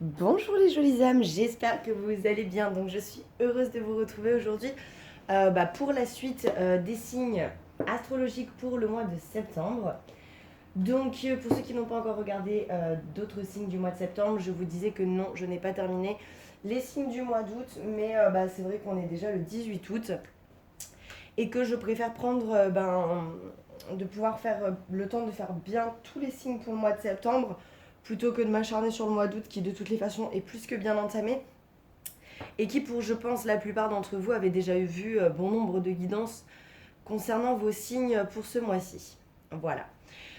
Bonjour les jolies âmes, j'espère que vous allez bien. Donc je suis heureuse de vous retrouver aujourd'hui pour la suite des signes astrologiques pour le mois de septembre. Donc pour ceux qui n'ont pas encore regardé d'autres signes du mois de septembre, je vous disais que non, je n'ai pas terminé les signes du mois d'août, mais c'est vrai qu'on est déjà le 18 août et que je préfère prendre de pouvoir faire le temps de faire bien tous les signes pour le mois de septembre plutôt que de m'acharner sur le mois d'août qui de toutes les façons est plus que bien entamé et qui pour je pense la plupart d'entre vous avaient déjà vu bon nombre de guidances concernant vos signes pour ce mois-ci. Voilà.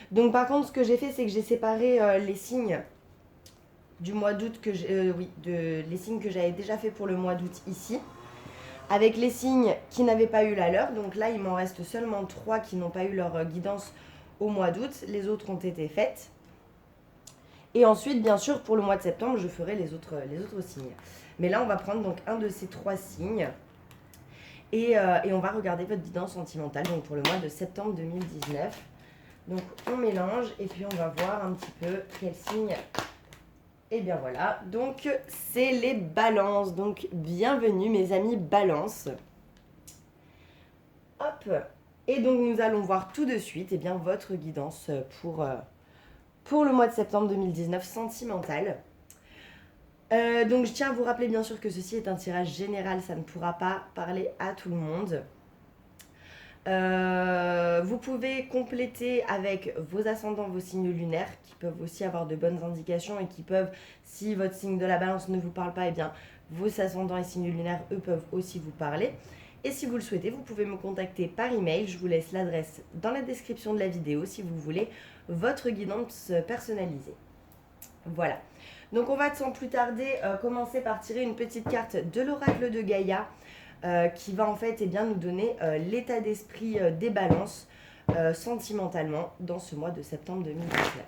Donc par contre ce que j'ai fait c'est que j'ai séparé les signes du mois d'août les signes que j'avais déjà fait pour le mois d'août ici avec les signes qui n'avaient pas eu la leur. Donc là il m'en reste seulement 3 qui n'ont pas eu leur guidance au mois d'août, les autres ont été faites. Et ensuite, bien sûr, pour le mois de septembre, je ferai les autres signes. Mais là, on va prendre donc un de ces 3 signes. Et on va regarder votre guidance sentimentale donc pour le mois de septembre 2019. Donc, on mélange et puis on va voir un petit peu quel signe. Et bien voilà. Donc, c'est les balances. Donc, bienvenue mes amis balances. Hop. Et donc, nous allons voir tout de suite votre guidance pour le mois de septembre 2019 sentimental. Donc je tiens à vous rappeler bien sûr que ceci est un tirage général, ça ne pourra pas parler à tout le monde. Vous pouvez compléter avec vos ascendants, vos signes lunaires qui peuvent aussi avoir de bonnes indications et qui peuvent, si votre signe de la balance ne vous parle pas, vos ascendants et signes lunaires, eux, peuvent aussi vous parler. Et si vous le souhaitez, vous pouvez me contacter par email. Je vous laisse l'adresse dans la description de la vidéo si vous voulez votre guidance personnalisée. Voilà. Donc on va sans plus tarder commencer par tirer une petite carte de l'oracle de Gaïa qui va en fait nous donner l'état d'esprit des balances sentimentalement dans ce mois de septembre 2019.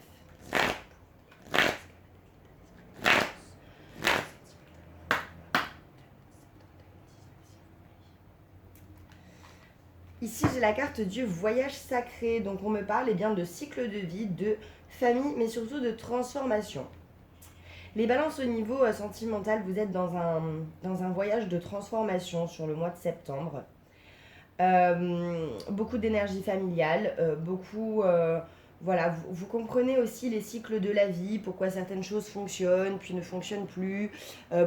Ici j'ai la carte du voyage sacré, donc on me parle de cycle de vie, de famille mais surtout de transformation. Les balances au niveau sentimental, vous êtes dans un voyage de transformation sur le mois de septembre. Beaucoup d'énergie familiale, vous comprenez aussi les cycles de la vie, pourquoi certaines choses fonctionnent, puis ne fonctionnent plus,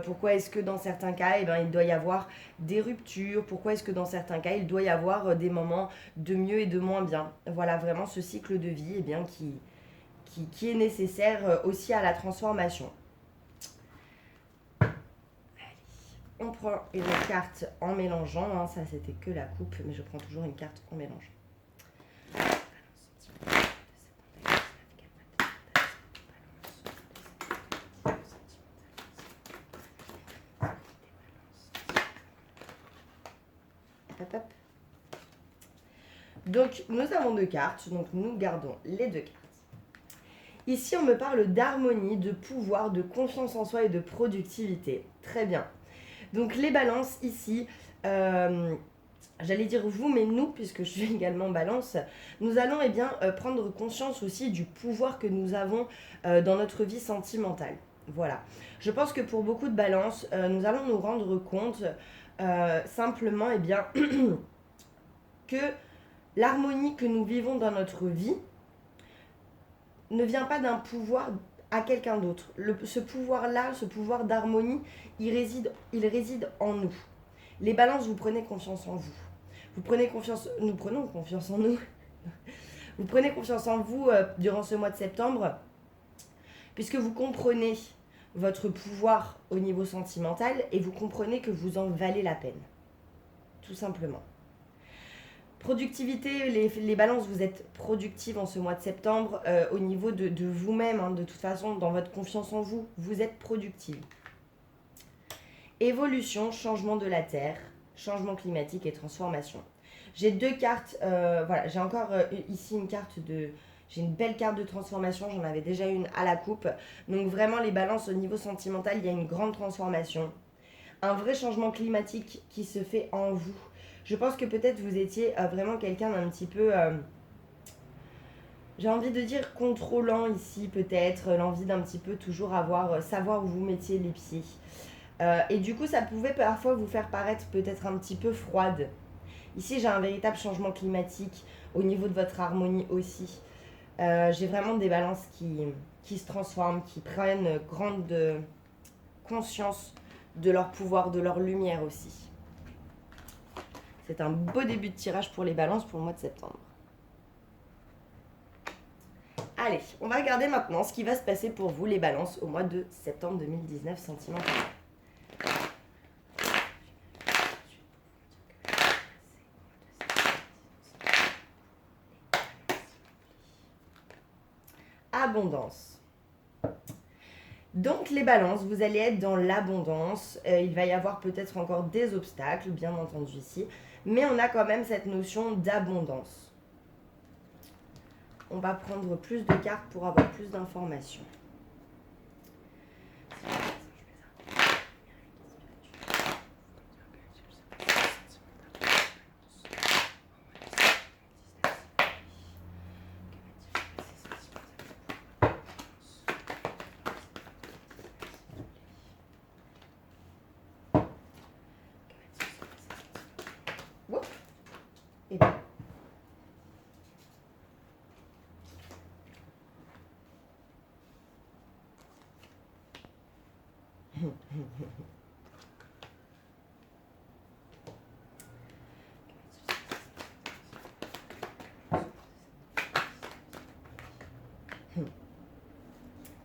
pourquoi est-ce que dans certains cas, il doit y avoir des ruptures, pourquoi est-ce que dans certains cas, il doit y avoir des moments de mieux et de moins bien. Voilà, vraiment ce cycle de vie qui est nécessaire aussi à la transformation. On prend une carte en mélangeant, ça c'était que la coupe, mais je prends toujours une carte en mélangeant. Hop, hop. Donc nous avons 2 cartes, donc nous gardons les 2 cartes. Ici on me parle d'harmonie, de pouvoir, de confiance en soi et de productivité. Très bien. Donc les balances ici, j'allais dire vous mais nous, puisque je suis également balance, nous allons prendre conscience aussi du pouvoir que nous avons dans notre vie sentimentale. Voilà. Je pense que pour beaucoup de balances, nous allons nous rendre compte simplement que l'harmonie que nous vivons dans notre vie ne vient pas d'un pouvoir à quelqu'un d'autre. Ce pouvoir-là, ce pouvoir d'harmonie, il réside en nous. Les balances, vous prenez confiance en vous. Nous prenons confiance en nous. Vous prenez confiance en vous durant ce mois de septembre, puisque vous comprenez votre pouvoir au niveau sentimental et vous comprenez que vous en valez la peine. Tout simplement. Productivité, les balances, vous êtes productive en ce mois de septembre au niveau de vous-même, de toute façon, dans votre confiance en vous, vous êtes productive. Évolution, changement de la Terre, changement climatique et transformation. J'ai 2 cartes, j'ai encore ici une carte j'ai une belle carte de transformation, j'en avais déjà une à la coupe. Donc vraiment les balances au niveau sentimental, il y a une grande transformation. Un vrai changement climatique qui se fait en vous. Je pense que peut-être vous étiez vraiment quelqu'un d'un petit peu j'ai envie de dire contrôlant ici peut-être, l'envie d'un petit peu toujours savoir où vous mettiez les pieds. Et du coup, ça pouvait parfois vous faire paraître peut-être un petit peu froide. Ici, j'ai un véritable changement climatique au niveau de votre harmonie aussi. J'ai vraiment des balances qui se transforment, qui prennent grande conscience de leur pouvoir, de leur lumière aussi. C'est un beau début de tirage pour les balances pour le mois de septembre. Allez, on va regarder maintenant ce qui va se passer pour vous les balances au mois de septembre 2019 sentimental. Abondance. Donc les balances, vous allez être dans l'abondance. Il va y avoir peut-être encore des obstacles, bien entendu ici. Mais on a quand même cette notion d'abondance. On va prendre plus de cartes pour avoir plus d'informations. Et bien.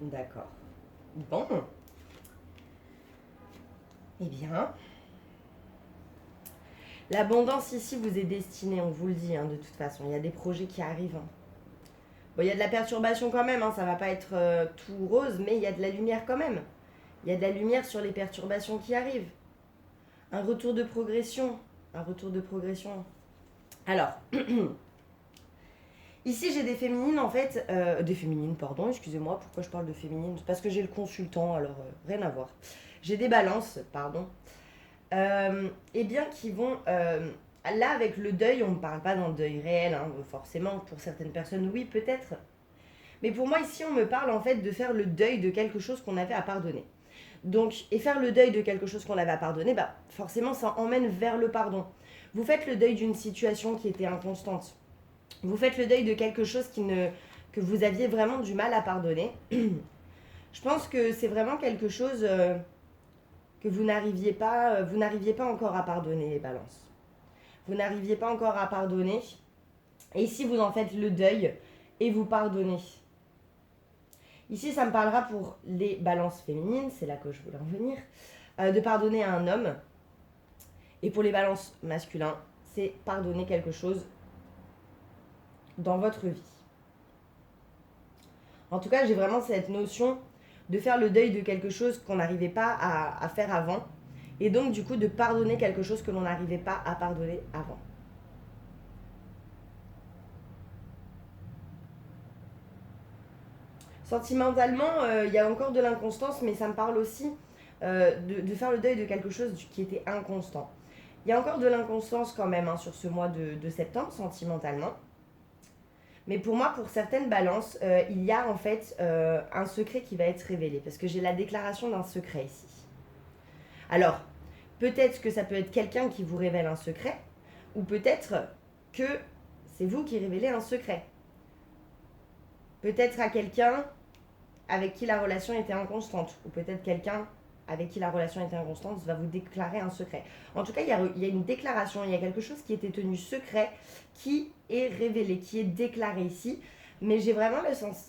D'accord. Bon. Eh bien, l'abondance ici vous est destinée, on vous le dit, de toute façon. Il y a des projets qui arrivent. Bon, il y a de la perturbation quand même, ça va pas être tout rose, mais il y a de la lumière quand même. Il y a de la lumière sur les perturbations qui arrivent. Un retour de progression. Un retour de progression. Alors, ici j'ai des féminines en fait. Des féminines, pardon, excusez-moi, pourquoi je parle de féminines? Parce que j'ai le consultant, alors rien à voir. J'ai des balances, pardon. Eh bien, qui vont. Là, avec le deuil, on ne parle pas d'un deuil réel, forcément. Pour certaines personnes, oui, peut-être. Mais pour moi, ici, on me parle en fait de faire le deuil de quelque chose qu'on avait à pardonner. Donc, et faire le deuil de quelque chose qu'on avait à pardonner, forcément, ça emmène vers le pardon. Vous faites le deuil d'une situation qui était inconstante. Vous faites le deuil de quelque chose que vous aviez vraiment du mal à pardonner. Je pense que c'est vraiment quelque chose que vous n'arriviez pas encore à pardonner, les balances. Vous n'arriviez pas encore à pardonner. Et ici, vous en faites le deuil et vous pardonnez. Ici, ça me parlera pour les balances féminines, c'est là que je voulais en venir, de pardonner à un homme. Et pour les balances masculins, c'est pardonner quelque chose dans votre vie. En tout cas, j'ai vraiment cette notion de faire le deuil de quelque chose qu'on n'arrivait pas à faire avant. Et donc, du coup, de pardonner quelque chose que l'on n'arrivait pas à pardonner avant. Sentimentalement, il y a encore de l'inconstance, mais ça me parle aussi de faire le deuil de quelque chose qui était inconstant. Il y a encore de l'inconstance quand même sur ce mois de septembre, sentimentalement. Mais pour moi, pour certaines balances, il y a en fait un secret qui va être révélé, parce que j'ai la déclaration d'un secret ici. Alors, peut-être que ça peut être quelqu'un qui vous révèle un secret, ou peut-être que c'est vous qui révélez un secret. Peut-être à quelqu'un avec qui la relation était inconstante, ou peut-être quelqu'un avec qui la relation était inconstante va vous déclarer un secret. En tout cas, il y a une déclaration, il y a quelque chose qui était tenu secret, qui est révélé, qui est déclaré ici, mais j'ai vraiment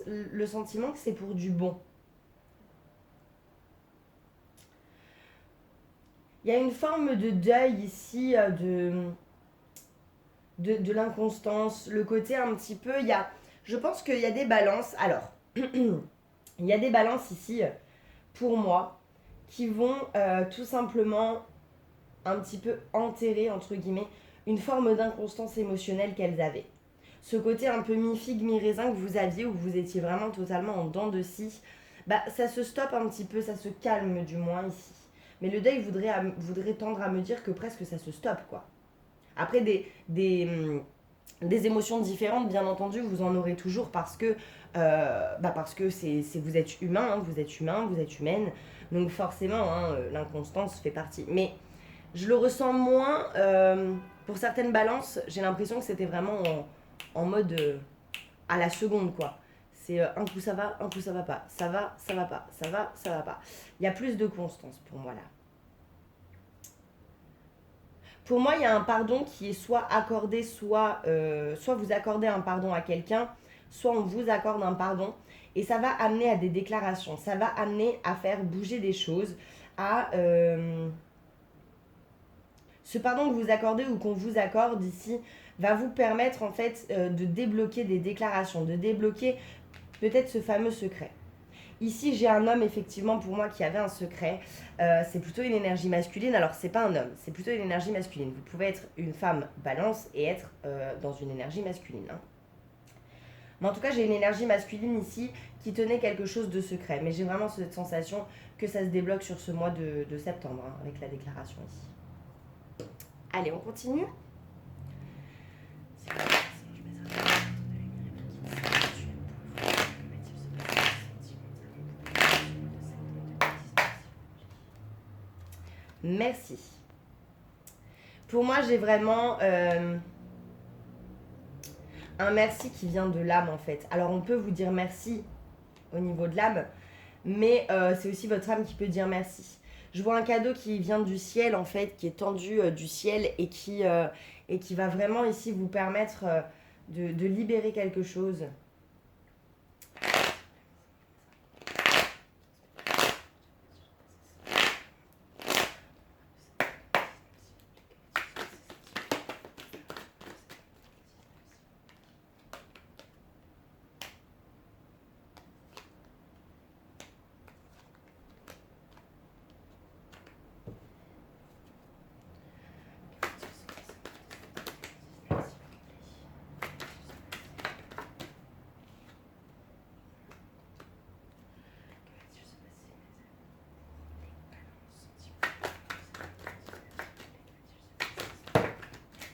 le sentiment que c'est pour du bon. Il y a une forme de deuil ici, de l'inconstance, le côté un petit peu, je pense qu'il y a des balances, alors, il y a des balances ici, pour moi, qui vont tout simplement un petit peu enterrer, entre guillemets, une forme d'inconstance émotionnelle qu'elles avaient. Ce côté un peu mi-figue, mi-raisin que vous aviez, où vous étiez vraiment totalement en dents de scie, ça se stoppe un petit peu, ça se calme du moins ici. Mais le deuil voudrait tendre à me dire que presque ça se stoppe, quoi. Après, Des émotions différentes, bien entendu, vous en aurez toujours parce que vous êtes humain, hein, vous êtes humain, vous êtes humaine. Donc forcément, hein, l'inconstance fait partie. Mais je le ressens moins. Pour certaines balances, j'ai l'impression que c'était vraiment en mode à la seconde, quoi. C'est un coup ça va, un coup ça va pas. Ça va, ça va pas. Ça va, ça va pas. Il y a plus de constance pour moi là. Pour moi, il y a un pardon qui est soit accordé, soit vous accordez un pardon à quelqu'un, soit on vous accorde un pardon. Et ça va amener à des déclarations, ça va amener à faire bouger des choses, à... ce pardon que vous accordez ou qu'on vous accorde ici va vous permettre en fait de débloquer des déclarations, de débloquer peut-être ce fameux secret. Ici, j'ai un homme, effectivement, pour moi, qui avait un secret. C'est plutôt une énergie masculine. Alors, c'est pas un homme, c'est plutôt une énergie masculine. Vous pouvez être une femme balance et être dans une énergie masculine. Hein. Mais en tout cas, j'ai une énergie masculine ici qui tenait quelque chose de secret. Mais j'ai vraiment cette sensation que ça se débloque sur ce mois de septembre, hein, avec la déclaration ici. Allez, on continue. Merci. Pour moi, j'ai vraiment un merci qui vient de l'âme en fait. Alors on peut vous dire merci au niveau de l'âme, mais c'est aussi votre âme qui peut dire merci. Je vois un cadeau qui vient du ciel en fait, qui est tendu du ciel et qui va vraiment ici vous permettre de libérer quelque chose.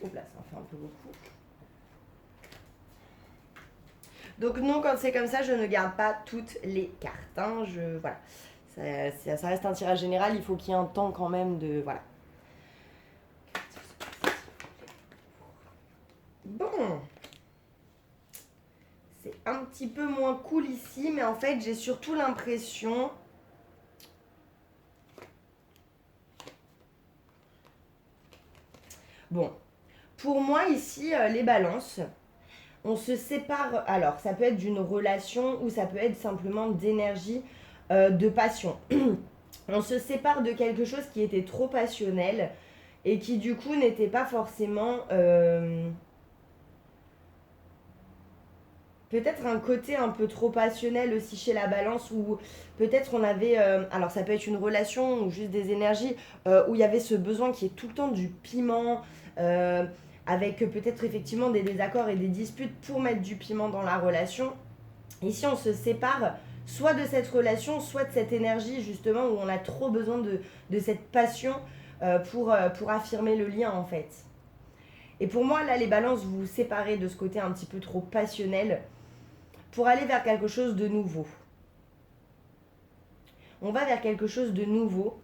Oups là, ça en fait un peu beaucoup. Donc non, quand c'est comme ça, je ne garde pas toutes les cartes. Hein. Voilà. Ça reste un tirage général, il faut qu'il y ait un temps quand même de... Voilà. Bon. C'est un petit peu moins cool ici, mais en fait, j'ai surtout l'impression... Bon. Pour moi, ici, les balances, on se sépare. Alors, ça peut être d'une relation ou ça peut être simplement d'énergie, de passion. On se sépare de quelque chose qui était trop passionnel et qui, du coup, n'était pas forcément... peut-être un côté un peu trop passionnel aussi chez la balance où peut-être on avait... alors, ça peut être une relation ou juste des énergies où il y avait ce besoin qui est tout le temps du piment... avec peut-être effectivement des désaccords et des disputes pour mettre du piment dans la relation. Ici, on se sépare soit de cette relation, soit de cette énergie justement où on a trop besoin de cette passion pour affirmer le lien en fait. Et pour moi, là, les balances, vous vous séparez de ce côté un petit peu trop passionnel pour aller vers quelque chose de nouveau. On va vers quelque chose de nouveau.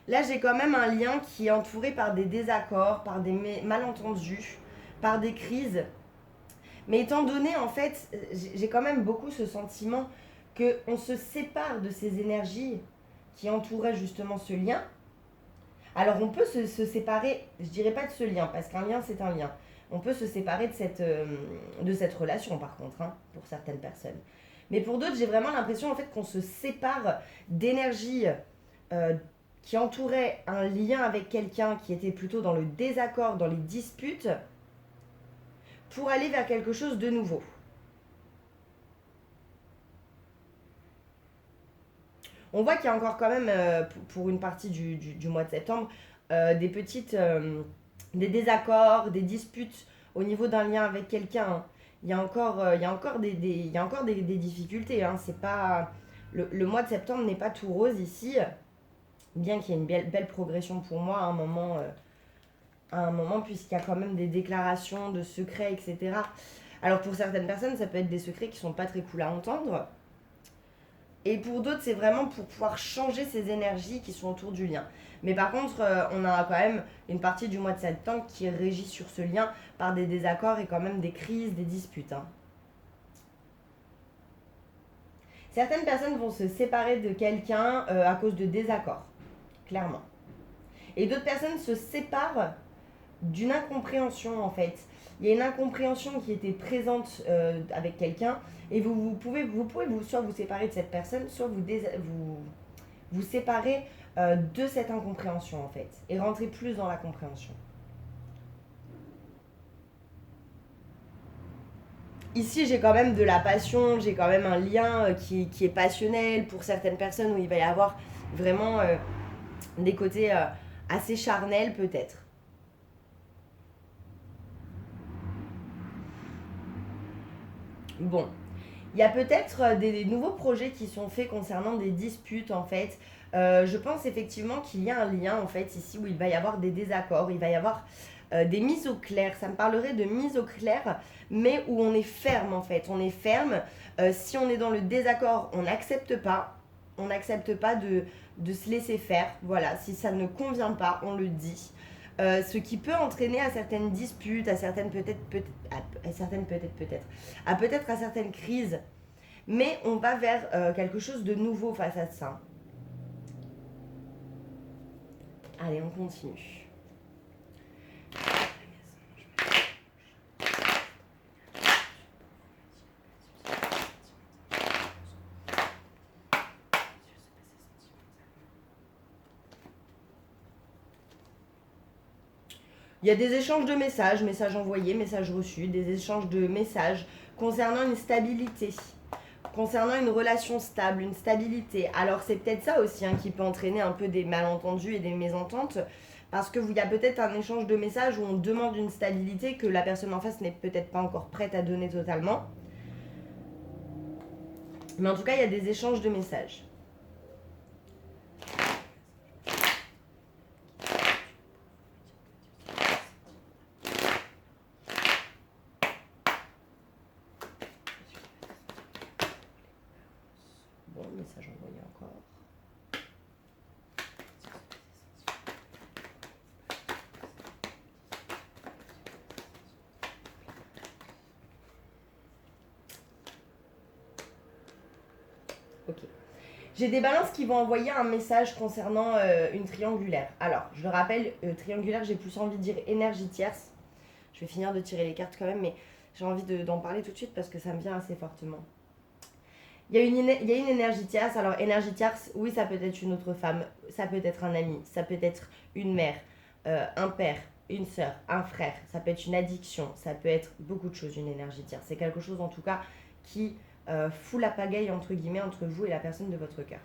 Là, j'ai quand même un lien qui est entouré par des désaccords, par des malentendus, par des crises. Mais étant donné, en fait, j'ai quand même beaucoup ce sentiment qu'on se sépare de ces énergies qui entouraient justement ce lien. Alors, on peut se séparer, je dirais pas de ce lien, parce qu'un lien, c'est un lien. On peut se séparer de cette relation, par contre, hein, pour certaines personnes. Mais pour d'autres, j'ai vraiment l'impression, en fait, qu'on se sépare d'énergie qui entourait un lien avec quelqu'un qui était plutôt dans le désaccord, dans les disputes, pour aller vers quelque chose de nouveau. On voit qu'il y a encore quand même, pour une partie du mois de septembre, des désaccords, des disputes au niveau d'un lien avec quelqu'un. Hein. Il y a encore des difficultés. Hein. C'est pas, le mois de septembre n'est pas tout rose ici, bien qu'il y ait une belle progression pour moi à un moment à un moment, puisqu'il y a quand même des déclarations de secrets, etc. Alors pour certaines personnes, ça peut être des secrets qui sont pas très cool à entendre. Et pour d'autres, c'est vraiment pour pouvoir changer ces énergies qui sont autour du lien. Mais par contre, on a quand même une partie du mois de septembre qui est régie sur ce lien par des désaccords et quand même des crises, des disputes. Hein. Certaines personnes vont se séparer de quelqu'un à cause de désaccords, clairement. Et d'autres personnes se séparent d'une incompréhension en fait. Il y a une incompréhension qui était présente avec quelqu'un et vous pouvez soit vous séparer de cette personne, soit vous séparer de cette incompréhension en fait et rentrer plus dans la compréhension. Ici, j'ai quand même de la passion, j'ai quand même un lien qui est passionnel pour certaines personnes où il va y avoir vraiment des côtés assez charnels peut-être. Bon, il y a peut-être des nouveaux projets qui sont faits concernant des disputes en fait. Je pense effectivement qu'il y a un lien en fait ici où il va y avoir des désaccords, il va y avoir des mises au clair. Ça me parlerait de mise au clair, mais où on est ferme en fait. On est ferme. Si on est dans le désaccord, on n'accepte pas. On n'accepte pas de se laisser faire. Voilà, si ça ne convient pas, on le dit. Ce qui peut entraîner à certaines disputes, à certaines peut-être à certaines crises. Mais on va vers quelque chose de nouveau face à ça. Allez, on continue. Il y a des échanges de messages, messages envoyés, messages reçus, des échanges de messages concernant une stabilité, concernant une relation stable, une stabilité. Alors c'est peut-être ça aussi hein, qui peut entraîner un peu des malentendus et des mésententes, parce qu'il y a peut-être un échange de messages où on demande une stabilité que la personne en face n'est peut-être pas encore prête à donner totalement. Mais en tout cas, il y a des échanges de messages. Bon, message envoyé encore. Ok. J'ai des balances qui vont envoyer un message concernant une triangulaire. Alors, je le rappelle, triangulaire, j'ai plus envie de dire énergie tierce. Je vais finir de tirer les cartes quand même, mais j'ai envie d'en parler tout de suite parce que ça me vient assez fortement. Il y a une énergie tierce. Alors, énergie tierce, oui, ça peut être une autre femme, ça peut être un ami, ça peut être une mère, un père, une sœur, un frère, ça peut être une addiction, ça peut être beaucoup de choses, une énergie tierce. C'est quelque chose en tout cas qui fout la pagaille entre guillemets entre vous et la personne de votre cœur.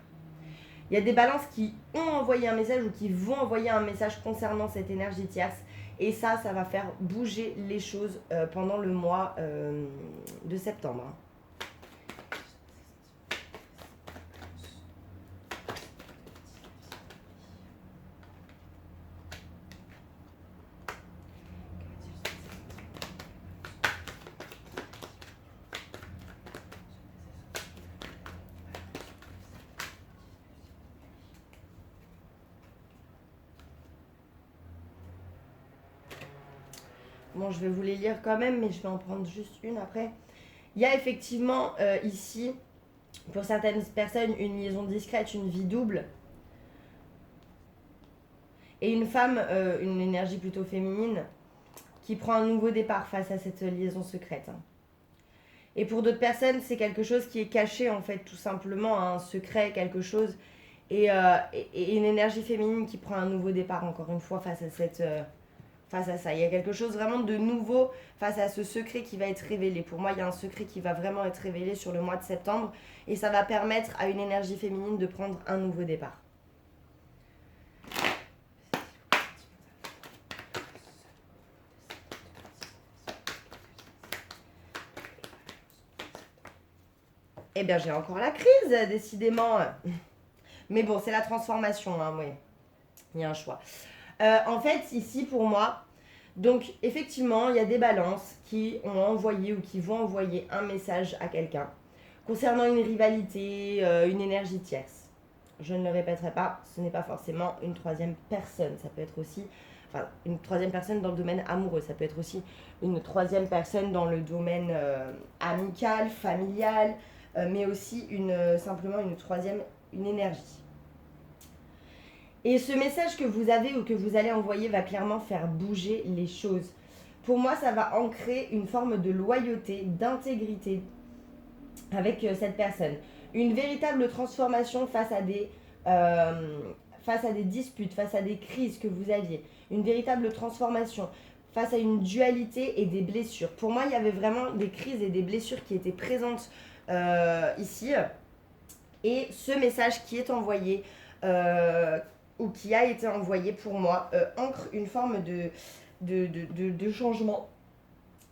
Il y a des balances qui ont envoyé un message ou qui vont envoyer un message concernant cette énergie tierce. Et ça va faire bouger les choses pendant le mois de septembre. Bon, je vais vous les lire quand même, mais je vais en prendre juste une après. Il y a effectivement ici, pour certaines personnes, une liaison discrète, une vie double. Et une femme, une énergie plutôt féminine, qui prend un nouveau départ face à cette liaison secrète. Et pour d'autres personnes, c'est quelque chose qui est caché, en fait, tout simplement, un secret, quelque chose. Et une énergie féminine qui prend un nouveau départ, encore une fois, face à ça. Il y a quelque chose vraiment de nouveau face à ce secret qui va être révélé. Pour moi, il y a un secret qui va vraiment être révélé sur le mois de septembre. Et ça va permettre à une énergie féminine de prendre un nouveau départ. Eh bien, j'ai encore la crise, décidément. Mais bon, c'est la transformation, hein, oui. Il y a un choix. En fait, ici, pour moi, Donc effectivement, il y a des balances qui ont envoyé ou qui vont envoyer un message à quelqu'un concernant une rivalité, une énergie tierce. Je ne le répéterai pas, ce n'est pas forcément une troisième personne, ça peut être aussi, enfin une troisième personne dans le domaine amoureux, ça peut être aussi une troisième personne dans le domaine amical, familial, mais aussi simplement une troisième, une énergie. Et ce message que vous avez ou que vous allez envoyer va clairement faire bouger les choses. Pour moi, ça va ancrer une forme de loyauté, d'intégrité avec cette personne. Une véritable transformation face à des disputes, face à des crises que vous aviez. Une véritable transformation face à une dualité et des blessures. Pour moi, il y avait vraiment des crises et des blessures qui étaient présentes ici. Et ce message qui est envoyé, ou qui a été envoyé pour moi, ancre une forme de changement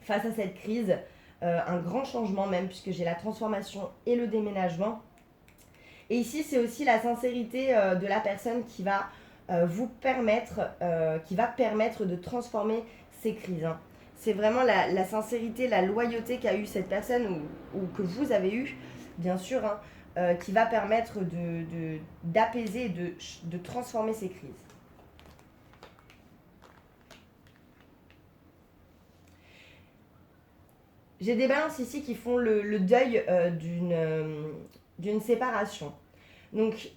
face à cette crise. Un grand changement même, puisque j'ai la transformation et le déménagement. Et ici, c'est aussi la sincérité de la personne qui va vous permettre, qui va permettre de transformer ces crises. Hein. C'est vraiment la sincérité, la loyauté qu'a eu cette personne ou que vous avez eu, bien sûr, hein, qui va permettre d'apaiser, de transformer ces crises. J'ai des balances ici qui font le deuil d'une séparation. Donc,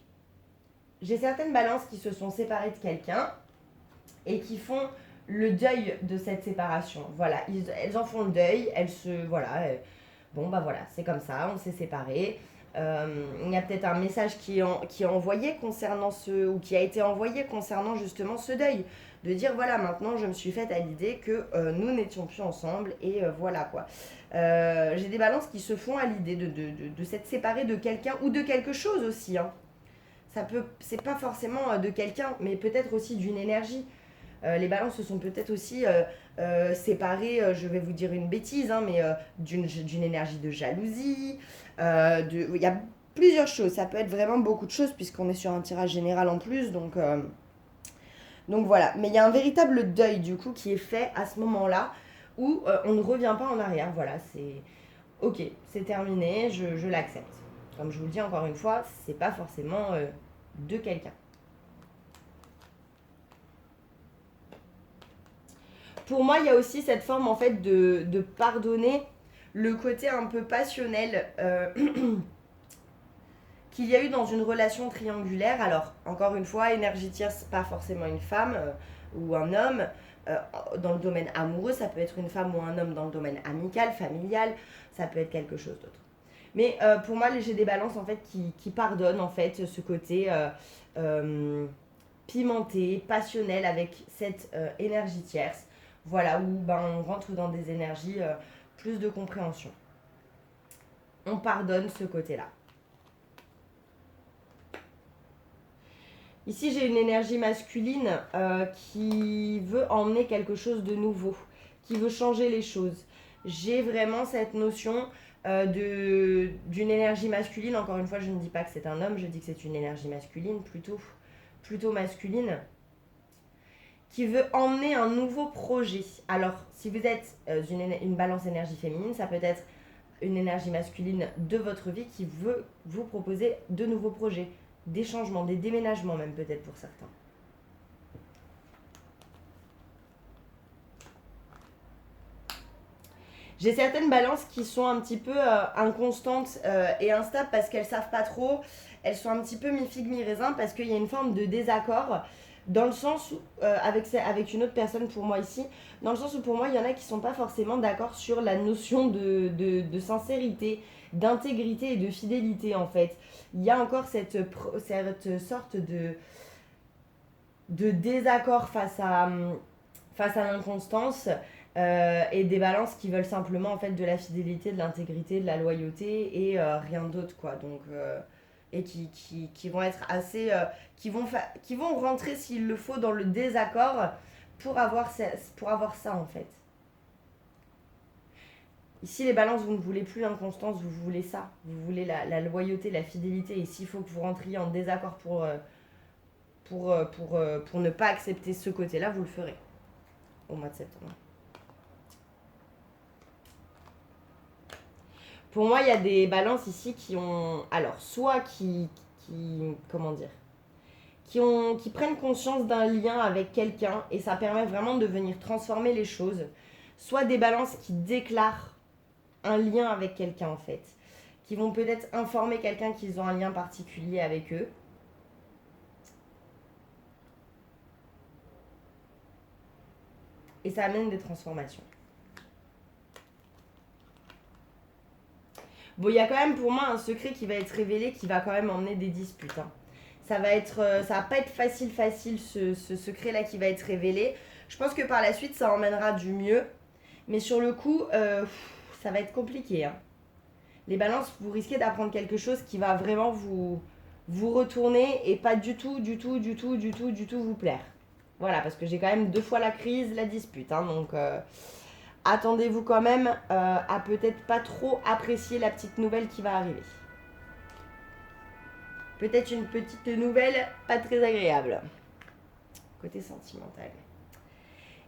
j'ai certaines balances qui se sont séparées de quelqu'un et qui font le deuil de cette séparation. Voilà, elles en font le deuil, bon bah voilà, c'est comme ça, on s'est séparés. Il y a peut-être un message qui est envoyé concernant ou qui a été envoyé concernant justement ce deuil. De dire voilà, maintenant je me suis faite à l'idée que nous n'étions plus ensemble et voilà quoi. J'ai des balances qui se font à l'idée de s'être séparées de quelqu'un ou de quelque chose aussi. Hein. C'est pas forcément de quelqu'un, mais peut-être aussi d'une énergie. Les balances se sont peut-être aussi séparées, je vais vous dire une bêtise, hein, mais d'une énergie de jalousie. Il y a plusieurs choses, ça peut être vraiment beaucoup de choses puisqu'on est sur un tirage général en plus, donc voilà. Mais il y a un véritable deuil du coup qui est fait à ce moment-là où on ne revient pas en arrière. Voilà, c'est ok, c'est terminé, je l'accepte. Comme je vous le dis encore une fois, c'est pas forcément de quelqu'un. Pour moi, il y a aussi cette forme en fait de pardonner le côté un peu passionnel qu'il y a eu dans une relation triangulaire. Alors, encore une fois, énergie tierce, pas forcément une femme ou un homme. Dans le domaine amoureux, ça peut être une femme ou un homme dans le domaine amical, familial, ça peut être quelque chose d'autre. Mais pour moi, j'ai des balances en fait qui pardonnent en fait ce côté pimenté, passionnel avec cette énergie tierce. Voilà, où on rentre dans des énergies plus de compréhension. On pardonne ce côté-là. Ici, j'ai une énergie masculine qui veut emmener quelque chose de nouveau, qui veut changer les choses. J'ai vraiment cette notion d'une énergie masculine. Encore une fois, je ne dis pas que c'est un homme, je dis que c'est une énergie masculine, plutôt masculine, qui veut emmener un nouveau projet. Alors, si vous êtes une balance énergie féminine, ça peut être une énergie masculine de votre vie qui veut vous proposer de nouveaux projets, des changements, des déménagements même peut-être pour certains. J'ai certaines balances qui sont un petit peu inconstantes et instables parce qu'elles savent pas trop. Elles sont un petit peu mi-figue, mi-raisin parce qu'il y a une forme de désaccord dans le sens où, avec une autre personne pour moi ici, dans le sens où pour moi il y en a qui sont pas forcément d'accord sur la notion de sincérité, d'intégrité et de fidélité en fait. Il y a encore cette sorte de désaccord face à l'inconstance. Et des balances qui veulent simplement en fait de la fidélité, de l'intégrité, de la loyauté et rien d'autre quoi. Donc et qui vont être assez qui vont rentrer s'il le faut dans le désaccord pour avoir ça en fait. Ici les balances, vous ne voulez plus l'inconstance, vous voulez ça, vous voulez la loyauté, la fidélité, et s'il faut que vous rentriez en désaccord pour ne pas accepter ce côté-là, vous le ferez. au mois de septembre. Pour moi, il y a des balances ici qui ont... Alors, soit comment dire, qui prennent conscience d'un lien avec quelqu'un et ça permet vraiment de venir transformer les choses. Soit des balances qui déclarent un lien avec quelqu'un en fait. Qui vont peut-être informer quelqu'un qu'ils ont un lien particulier avec eux. Et ça amène des transformations. Bon, il y a quand même pour moi un secret qui va être révélé qui va quand même emmener des disputes. Hein. Ça va pas être facile ce secret-là qui va être révélé. Je pense que par la suite, ça emmènera du mieux. Mais sur le coup, ça va être compliqué. Hein. Les balances, vous risquez d'apprendre quelque chose qui va vraiment vous retourner et pas du tout vous plaire. Voilà, parce que j'ai quand même 2 fois la crise, la dispute. Hein, donc, attendez-vous quand même à peut-être pas trop apprécier la petite nouvelle qui va arriver. Peut-être une petite nouvelle pas très agréable. Côté sentimental.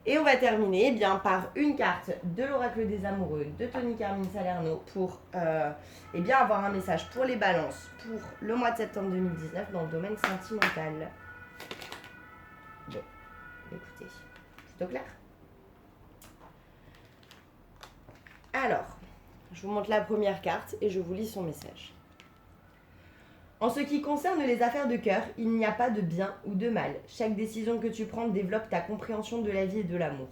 Et on va terminer eh bien, par une carte de l'oracle des amoureux de Tony Carmine Salerno pour eh bien, avoir un message pour les balances pour le mois de septembre 2019 dans le domaine sentimental. Bon, écoutez, c'est au clair. Alors, je vous montre la première carte et je vous lis son message. En ce qui concerne les affaires de cœur, il n'y a pas de bien ou de mal. Chaque décision que tu prends développe ta compréhension de la vie et de l'amour.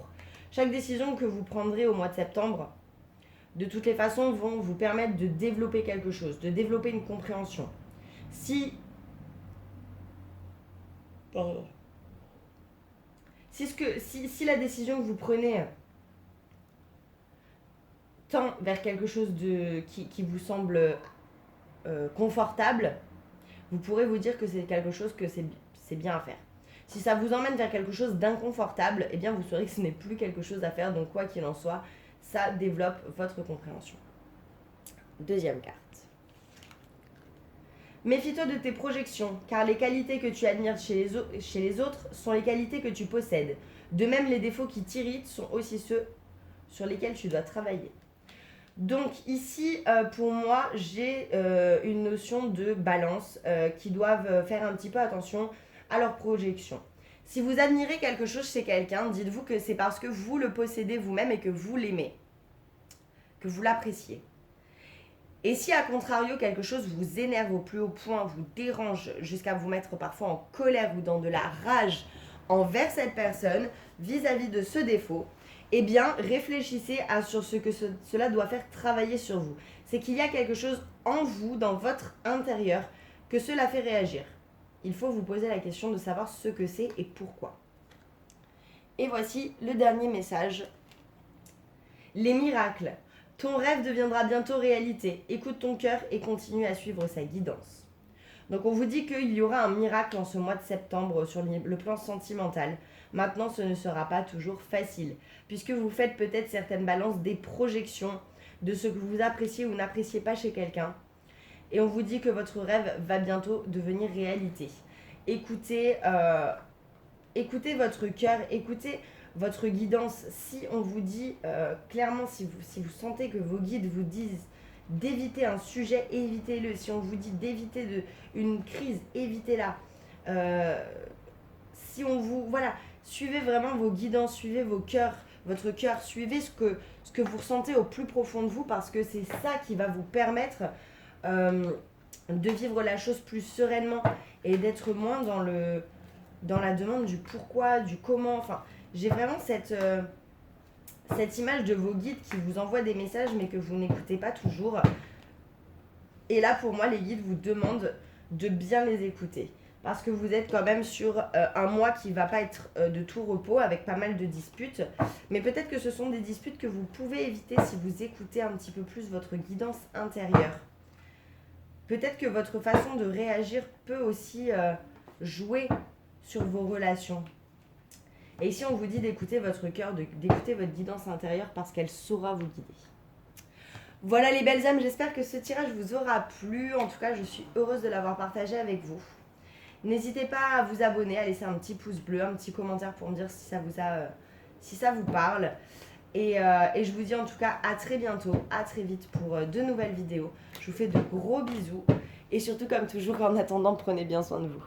Chaque décision que vous prendrez au mois de septembre, de toutes les façons, vont vous permettre de développer quelque chose, de développer une compréhension. Si la décision que vous prenez tend vers quelque chose qui vous semble confortable, vous pourrez vous dire que c'est quelque chose que c'est bien à faire. Si ça vous emmène vers quelque chose d'inconfortable, eh bien vous saurez que ce n'est plus quelque chose à faire, donc quoi qu'il en soit, ça développe votre compréhension. Deuxième carte. Méfie-toi de tes projections, car les qualités que tu admires chez les autres sont les qualités que tu possèdes. De même, les défauts qui t'irritent sont aussi ceux sur lesquels tu dois travailler. Donc ici, pour moi, j'ai une notion de balance qui doivent faire un petit peu attention à leurs projections. Si vous admirez quelque chose chez quelqu'un, dites-vous que c'est parce que vous le possédez vous-même et que vous l'aimez, que vous l'appréciez. Et si à contrario quelque chose vous énerve au plus haut point, vous dérange jusqu'à vous mettre parfois en colère ou dans de la rage envers cette personne vis-à-vis de ce défaut, eh bien, réfléchissez sur ce que cela doit faire travailler sur vous. C'est qu'il y a quelque chose en vous, dans votre intérieur, que cela fait réagir. Il faut vous poser la question de savoir ce que c'est et pourquoi. Et voici le dernier message. Les miracles. Ton rêve deviendra bientôt réalité. Écoute ton cœur et continue à suivre sa guidance. Donc on vous dit qu'il y aura un miracle en ce mois de septembre sur le plan sentimental. Maintenant, ce ne sera pas toujours facile, puisque vous faites peut-être certaines balances des projections de ce que vous appréciez ou n'appréciez pas chez quelqu'un. Et on vous dit que votre rêve va bientôt devenir réalité. Écoutez votre cœur, écoutez votre guidance. Si on vous dit clairement, si vous sentez que vos guides vous disent d'éviter un sujet, évitez-le. Si on vous dit d'éviter une crise, évitez-la. Si on vous... Voilà, suivez vraiment vos guidances, suivez votre cœur, suivez ce que vous ressentez au plus profond de vous, parce que c'est ça qui va vous permettre de vivre la chose plus sereinement et d'être moins dans la demande du pourquoi, du comment. Enfin, j'ai vraiment cette image de vos guides qui vous envoient des messages mais que vous n'écoutez pas toujours. Et là, pour moi, les guides vous demandent de bien les écouter. Parce que vous êtes quand même sur un mois qui ne va pas être de tout repos, avec pas mal de disputes. Mais peut-être que ce sont des disputes que vous pouvez éviter si vous écoutez un petit peu plus votre guidance intérieure. Peut-être que votre façon de réagir peut aussi jouer sur vos relations. Et ici, on vous dit d'écouter votre cœur, d'écouter votre guidance intérieure parce qu'elle saura vous guider. Voilà les belles âmes, j'espère que ce tirage vous aura plu. En tout cas, je suis heureuse de l'avoir partagé avec vous. N'hésitez pas à vous abonner, à laisser un petit pouce bleu, un petit commentaire pour me dire si ça vous a si ça vous parle. Et je vous dis en tout cas à très bientôt, à très vite pour de nouvelles vidéos. Je vous fais de gros bisous. Et surtout, comme toujours, en attendant, prenez bien soin de vous.